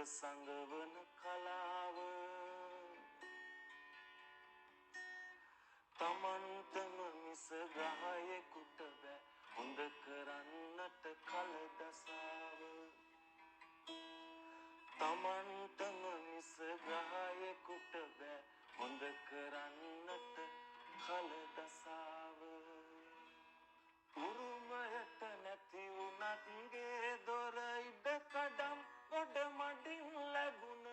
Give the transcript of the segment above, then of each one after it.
සංගවන කලාව තමන්ටම මිස ග්‍රහයෙකුට බෑ හොඳ කරන්නට කලදසාව තමන්ටම මිස ග්‍රහයෙකුට බෑ හොඳ කරන්නට කලදසාව උරුමයට නැති වුණත්ගේ දොර ඉඩකඩම් ගොඩ මඩින් ලැබුණ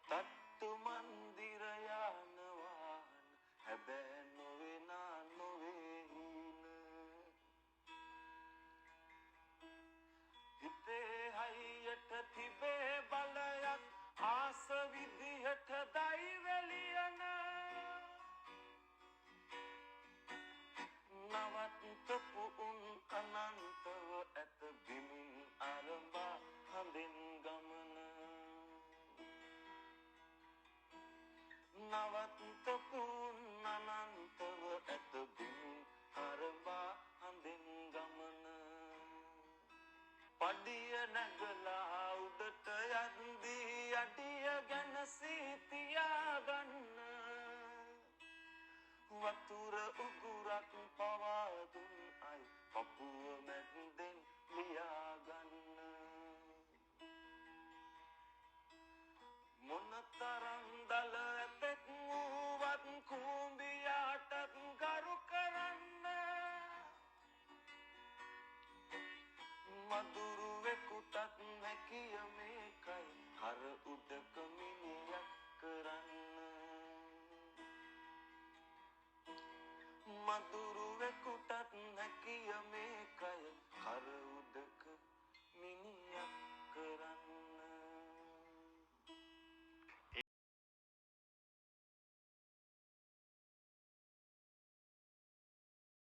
තට්ටු මන්දිර යාන වාහන හැබෑ නොවෙනා නොවේ හීන හිතේ හයියට තිබේ බලයක් ආස විදිහට දයිවැලියන නවත්තපු උන් අනන්තව ඇත බිමින් අරඹා හඳින් ගමන නවත්තපු උන් අනන්තව ඇත බිමින් අරඹා හඳින් ගමන පඩිය නැගලා උඩට යද්දී අඩිය ගැන සීතියාගන්න වතුර උගුරක් පවා දුන් අය පපුව මැද්දෙන් ලියාගන්න මොනතරම් දල ඇතෙක් වුවත් කුඹියාටත් ගරු කරන්න මදුරුවෙකුටත් නැකිය මේකයි කර උඩක මිනියක් කරන්න මදුරු